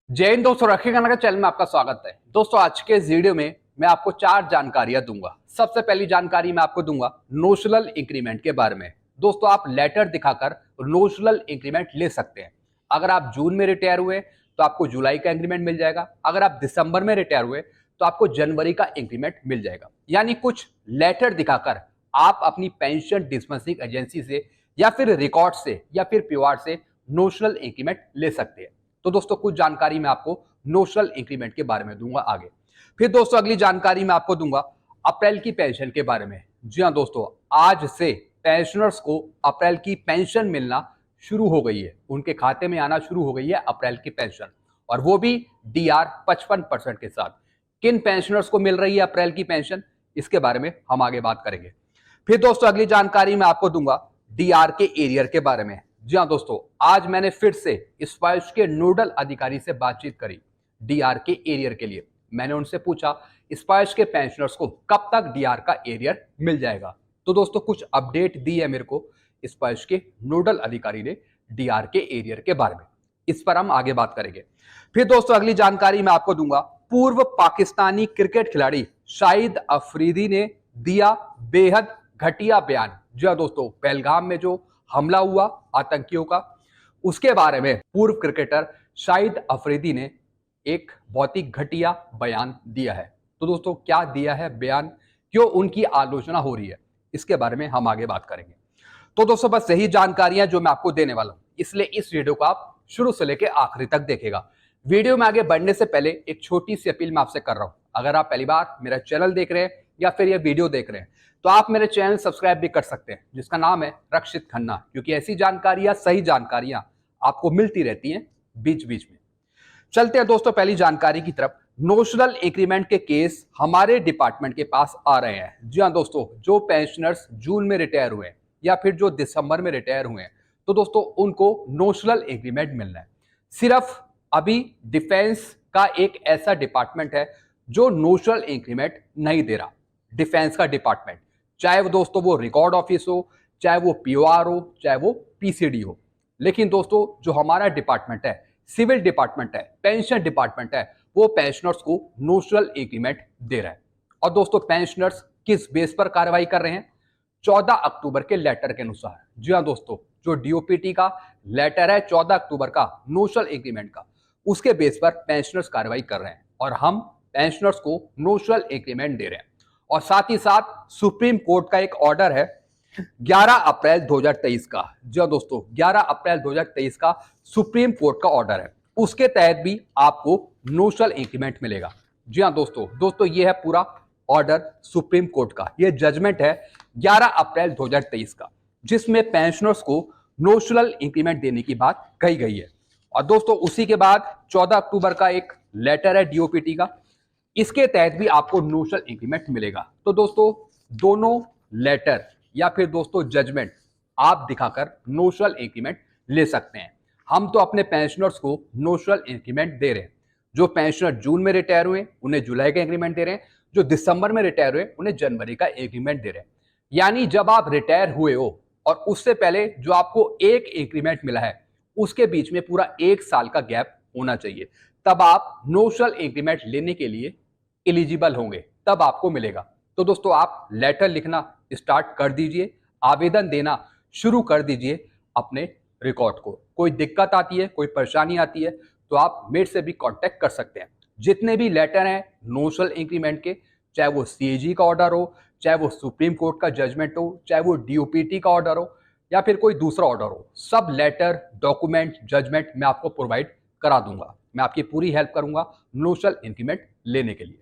जय हिंद दोस्तों, रखी गणना के चैनल में आपका स्वागत है। दोस्तों आज के इस वीडियो में मैं आपको 4 जानकारियां दूंगा। सबसे पहली जानकारी मैं आपको दूंगा नोशनल इंक्रीमेंट के बारे में। दोस्तों आप लेटर दिखाकर नोशनल इंक्रीमेंट ले सकते हैं। अगर आप जून में रिटायर हुए तो आपको जुलाई का इंक्रीमेंट मिल जाएगा। अगर आप दिसंबर में रिटायर हुए तो आपको जनवरी का इंक्रीमेंट मिल जाएगा। यानी कुछ लेटर दिखाकर आप अपनी पेंशन डिस्बर्सिंग एजेंसी से या फिर रिकॉर्ड से या फिर पीओआर से नोशनल इंक्रीमेंट ले सकते हैं। तो दोस्तों कुछ जानकारी मैं आपको नोशनल इंक्रीमेंट के बारे में दूंगा आगे। फिर दोस्तों अगली जानकारी मैं आपको दूंगा अप्रैल की पेंशन के बारे में। जी हाँ दोस्तों, आज से पेंशनर्स को अप्रैल की पेंशन मिलना शुरू हो गई है, उनके खाते में आना शुरू हो गई है अप्रैल की पेंशन, और वो भी डीआर 55% के साथ। किन पेंशनर्स को मिल रही है अप्रैल की पेंशन, इसके बारे में हम आगे बात करेंगे। फिर दोस्तों अगली जानकारी मैं आपको दूंगा डीआर के एरियर के बारे में। जी हाँ दोस्तों, आज मैंने फिर से स्पाइस के नोडल अधिकारी से बातचीत करी डीआर के एरियर के लिए। मैंने उनसे पूछा स्पाइस के पेंशनर्स को कब तक डीआर का एरियर मिल जाएगा। तो दोस्तों कुछ अपडेट दी है मेरे को स्पाइस के नोडल अधिकारी ने डीआर के एरियर के बारे में, इस पर हम आगे बात करेंगे। फिर दोस्तों अगली जानकारी मैं आपको दूंगा पूर्व पाकिस्तानी क्रिकेट खिलाड़ी शाहिद अफरीदी ने दिया बेहद घटिया बयान। जी हाँ दोस्तों, पहलगाम में जो हमला हुआ आतंकियों का, उसके बारे में पूर्व क्रिकेटर शाहिद अफरीदी ने एक बहुत ही घटिया बयान दिया है। तो दोस्तों क्या दिया है बयान, क्यों उनकी आलोचना हो रही है, इसके बारे में हम आगे बात करेंगे। तो दोस्तों बस यही जानकारियां जो मैं आपको देने वाला हूं, इसलिए इस वीडियो को आप शुरू से लेकर आखिरी तक देखेगा। वीडियो में आगे बढ़ने से पहले एक छोटी सी अपील मैं आपसे कर रहा हूं। अगर आप पहली बार मेरा चैनल देख रहे हैं या फिर ये वीडियो देख रहे हैं तो आप मेरे चैनल सब्सक्राइब भी कर सकते हैं, जिसका नाम है रक्षित खन्ना, क्योंकि ऐसी जानकारियां, सही जानकारियां आपको मिलती रहती हैं बीच बीच में। चलते हैं दोस्तों पहली जानकारी की तरफ। नोशनल इंक्रीमेंट के केस हमारे डिपार्टमेंट के पास आ रहे हैं। जी हाँ दोस्तों, जो पेंशनर्स जून में रिटायर हुए या फिर जो दिसंबर में रिटायर हुए हैं, तो दोस्तों उनको नोशनल इंक्रीमेंट मिलना है। सिर्फ अभी डिफेंस का एक ऐसा डिपार्टमेंट है जो नोशनल इंक्रीमेंट नहीं दे रहा। डिफेंस का डिपार्टमेंट, चाहे वो दोस्तों वो रिकॉर्ड ऑफिस हो, चाहे वो पीओआर हो, चाहे वो पीसीडी हो। लेकिन दोस्तों जो हमारा डिपार्टमेंट है, सिविल डिपार्टमेंट है, पेंशन डिपार्टमेंट है, वो पेंशनर्स को नोशनल इंक्रीमेंट दे रहा है। और दोस्तों पेंशनर्स किस बेस पर कार्रवाई कर रहे हैं? 14 अक्टूबर के लेटर के अनुसार। जी हाँ दोस्तों, जो डीओपीटी का लेटर है 14 अक्टूबर का नोशनल इंक्रीमेंट का, उसके बेस पर पेंशनर्स कार्रवाई कर रहे हैं और हम पेंशनर्स को नोशनल इंक्रीमेंट दे रहे हैं। और साथ ही साथ सुप्रीम कोर्ट का एक ऑर्डर है 11 अप्रैल 2023 का। जी हाँ दोस्तों, 11 अप्रैल 2023 का सुप्रीम कोर्ट का ऑर्डर है, उसके तहत भी आपको नोशनल इंक्रीमेंट मिलेगा। जी हाँ दोस्तों ये है पूरा ऑर्डर सुप्रीम कोर्ट का, ये जजमेंट है 11 अप्रैल 2023 का, जिसमें पेंशनर्स को नोशनल इंक्रीमेंट देने की बात कही गई है। और दोस्तों उसी के बाद 14 अक्टूबर का एक लेटर है डीओपीटी का, इसके तहत भी आपको नोशनल इंक्रीमेंट मिलेगा। तो दोस्तों दोनों लेटर या फिर दोस्तों जजमेंट आप दिखाकर नोशनल इंक्रीमेंट ले सकते हैं। हम तो अपने पेंशनर्स को नोशनल इंक्रीमेंट दे रहे हैं। जो पेंशनर जून में रिटायर हुए उन्हें जुलाई का इंक्रीमेंट दे रहे हैं, जो दिसंबर में रिटायर हुए उन्हें जनवरी का इंक्रीमेंट दे रहे हैं। यानी जब आप रिटायर हुए हो और उससे पहले जो आपको एक इंक्रीमेंट मिला है, उसके बीच में पूरा 1 साल का गैप होना चाहिए, तब आप नोशनल इंक्रीमेंट लेने के लिए एलिजिबल होंगे, तब आपको मिलेगा। तो दोस्तों आप लेटर लिखना स्टार्ट कर दीजिए, आवेदन देना शुरू कर दीजिए अपने रिकॉर्ड को। कोई दिक्कत आती है, कोई परेशानी आती है तो आप मेरे से भी कांटेक्ट कर सकते हैं। जितने भी लेटर हैं नोशनल इंक्रीमेंट के, चाहे वो सीएजी का ऑर्डर हो, चाहे वो सुप्रीम कोर्ट का जजमेंट हो, चाहे वो डीओपीटी का ऑर्डर हो या फिर कोई दूसरा ऑर्डर हो, सब लेटर, डॉक्यूमेंट, जजमेंट मैं आपको प्रोवाइड करा दूंगा। मैं आपकी पूरी हेल्प करूंगा नोशनल इंक्रीमेंट लेने के लिए।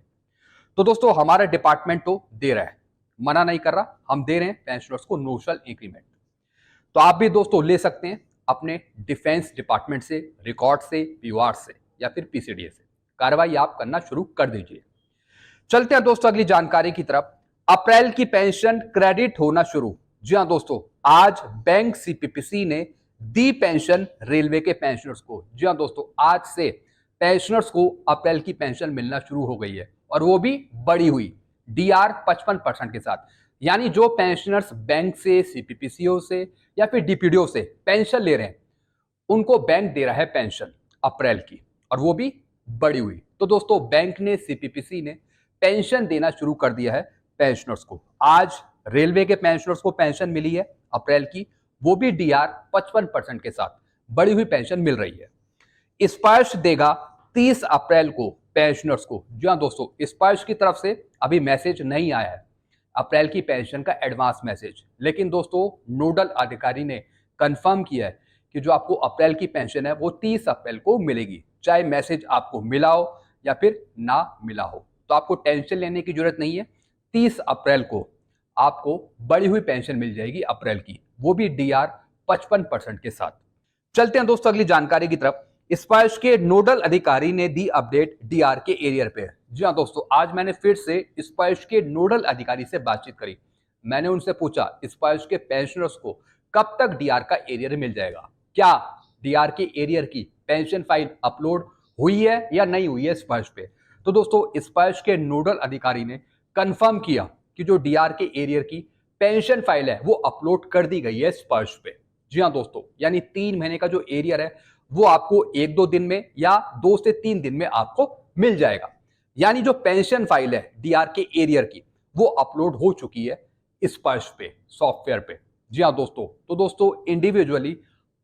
तो दोस्तों हमारा डिपार्टमेंट तो दे रहा है, मना नहीं कर रहा, हम दे रहे हैं पेंशनर्स को नोशनल इंक्रीमेंट। तो आप भी दोस्तों ले सकते हैं अपने डिफेंस डिपार्टमेंट से, रिकॉर्ड से, पीओआर से या फिर पीसीडीए से। कार्रवाई आप करना शुरू कर दीजिए। चलते हैं दोस्तों अगली जानकारी की तरफ। अप्रैल की पेंशन क्रेडिट होना शुरू। जी हाँ दोस्तों, आज बैंक सीपीपीसी ने दी पेंशन रेलवे के पेंशनर्स को। जी हाँ दोस्तों, आज से पेंशनर्स को अप्रैल की पेंशन मिलना शुरू हो गई है, और वो भी बढ़ी हुई डीआर 55% के साथ। यानी जो पेंशनर्स बैंक से, सीपीपीसीओ से या फिर डीपीडीओ से पेंशन ले रहे हैं, उनको बैंक दे रहा है पेंशन अप्रैल की, और वो भी बढ़ी हुई। तो दोस्तों बैंक ने, सीपीपीसी ने पेंशन देना शुरू कर दिया है पेंशनर्स को। आज रेलवे के पेंशनर्स को पेंशन मिली है अप्रैल की, वो भी डीआर 55% के साथ बढ़ी हुई पेंशन मिल रही है। स्पर्श देगा 30 अप्रैल को पेंशनर्स को। जी हाँ दोस्तों, स्पर्श की तरफ से अभी मैसेज नहीं आया है अप्रैल की पेंशन का एडवांस मैसेज, लेकिन दोस्तों नोडल अधिकारी ने कंफर्म किया है कि जो आपको अप्रैल की पेंशन है वो 30 अप्रैल को मिलेगी, चाहे मैसेज आपको मिला हो या फिर ना मिला हो। तो आपको टेंशन लेने की जरूरत नहीं है। 30 अप्रैल को आपको बढ़ी हुई पेंशन मिल जाएगी अप्रैल की, वो भी डीआर 55% के साथ। चलते हैं दोस्तों अगली जानकारी की तरफ। स्पर्श के नोडल अधिकारी ने दी अपडेट डीआर के एरियर पे। जी हाँ दोस्तों, आज मैंने फिर से स्पर्श के नोडल अधिकारी से बातचीत करी। मैंने उनसे पूछा स्पर्श के पेंशनर्स को कब तक डीआर का एरियर मिल जाएगा, क्या डीआर के एरियर की पेंशन फाइल अपलोड हुई है या नहीं हुई है स्पर्श पे। तो दोस्तों स्पर्श के नोडल अधिकारी ने कंफर्म किया कि जो डीआर के एरियर की पेंशन फाइल है वो अपलोड कर दी गई है स्पर्श पे। जी हाँ दोस्तों, यानी 3 महीने का जो एरियर है वो आपको 1-2 दिन में या 2 से 3 दिन में आपको मिल जाएगा। यानी जो पेंशन फाइल है डीआर के एरियर की वो अपलोड हो चुकी है स्पर्श पे, सॉफ्टवेयर पे। जी हाँ दोस्तों, तो दोस्तों इंडिविजुअली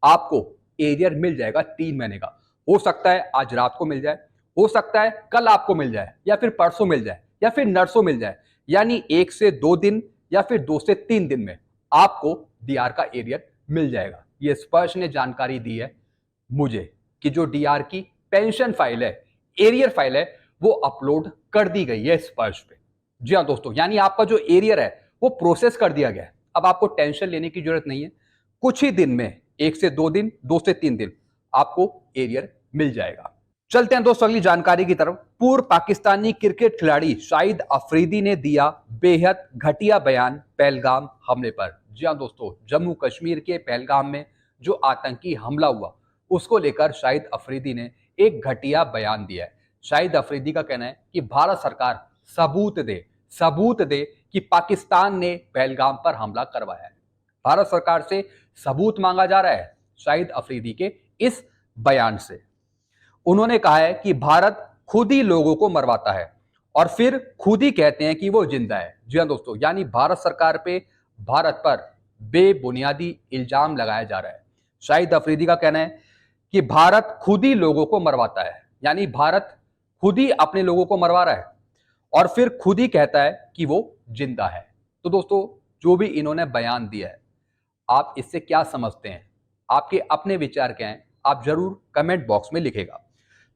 आपको एरियर मिल जाएगा 3 महीने का। हो सकता है आज रात को मिल जाए, हो सकता है कल आपको मिल जाए, या फिर परसों मिल जाए, या फिर नरसों मिल जाए। यानी 1 से 2 दिन या फिर 2 से 3 दिन में आपको डीआर का एरियर मिल जाएगा। ये स्पर्श ने जानकारी दी है मुझे कि जो डीआर की पेंशन फाइल है, एरियर फाइल है, वो अपलोड कर दी गई है स्पर्श पे। जी हाँ दोस्तों, यानी आपका जो एरियर है वो प्रोसेस कर दिया गया है। अब आपको टेंशन लेने की जरूरत नहीं है। कुछ ही दिन में 1 से 2 दिन, 2 से 3 दिन आपको एरियर मिल जाएगा। चलते हैं दोस्तों अगली जानकारी की तरफ। पूर्व पाकिस्तानी क्रिकेट खिलाड़ी शाहिद अफरीदी ने दिया बेहद घटिया बयान पहलगाम हमले पर। जी हाँ दोस्तों, जम्मू कश्मीर के पहलगाम में जो आतंकी हमला हुआ उसको लेकर शाहिद अफरीदी ने एक घटिया बयान दिया है। शाहिद अफरीदी का कहना है कि भारत सरकार सबूत दे कि पाकिस्तान ने पहलगाम पर हमला करवाया है। भारत सरकार से सबूत मांगा जा रहा है शाहिद अफरीदी के इस बयान से। उन्होंने कहा है कि भारत खुद ही लोगों को मरवाता है और फिर खुद ही कहते हैं कि वो जिंदा है। जी हाँ दोस्तों, यानी भारत सरकार पे, भारत पर बेबुनियादी इल्जाम लगाया जा रहा है। शाहिद अफरीदी का कहना है कि भारत खुद ही लोगों को मरवाता है, यानी भारत खुद ही अपने लोगों को मरवा रहा है और फिर खुद ही कहता है कि वो जिंदा है। तो दोस्तों जो भी इन्होंने बयान दिया है, आप इससे क्या समझते हैं, आपके अपने विचार क्या हैं, आप जरूर कमेंट बॉक्स में लिखेगा।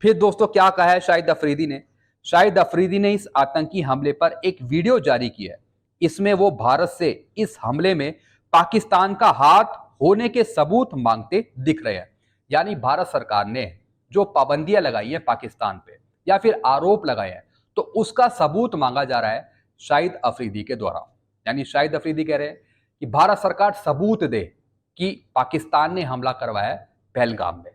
फिर दोस्तों क्या कहा है शाहिद अफरीदी ने। शाहिद अफरीदी ने इस आतंकी हमले पर एक वीडियो जारी किया है। इसमें वो भारत से इस हमले में पाकिस्तान का हाथ होने के सबूत मांगते दिख रहे हैं। यानी भारत सरकार ने जो पाबंदियां लगाई है पाकिस्तान पे या फिर आरोप लगाए हैं, तो उसका सबूत मांगा जा रहा है शाहिद अफरीदी के द्वारा। यानी शाहिद अफरीदी कह रहे हैं कि भारत सरकार सबूत दे कि पाकिस्तान ने हमला करवाया है पहलगाम में।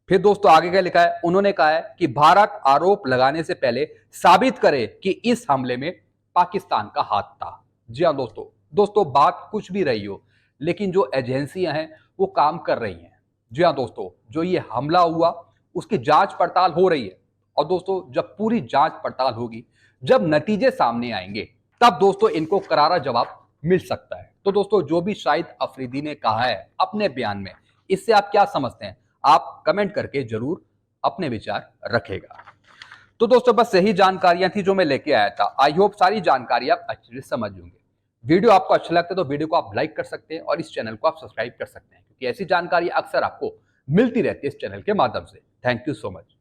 फिर दोस्तों आगे क्या लिखा है, उन्होंने कहा है कि भारत आरोप लगाने से पहले साबित करे कि इस हमले में पाकिस्तान का हाथ था। जी हाँ दोस्तों बात कुछ भी रही हो, लेकिन जो एजेंसियां हैं वो काम कर रही हैं। जी हाँ दोस्तों, जो ये हमला हुआ उसकी जांच पड़ताल हो रही है और दोस्तों जब पूरी जांच पड़ताल होगी, जब नतीजे सामने आएंगे, तब दोस्तों इनको करारा जवाब मिल सकता है। तो दोस्तों जो भी शाहिद अफरीदी ने कहा है अपने बयान में, इससे आप क्या समझते हैं, आप कमेंट करके जरूर अपने विचार रखेगा। तो दोस्तों बस यही जानकारियां थी जो मैं लेके आया था। आई होप सारी जानकारी आप अच्छे से समझ होंगे। वीडियो आपको अच्छा लगता है तो वीडियो को आप लाइक कर सकते हैं और इस चैनल को आप सब्सक्राइब कर सकते हैं, क्योंकि ऐसी जानकारी अक्सर आपको मिलती रहती है इस चैनल के माध्यम से। Thank you so much.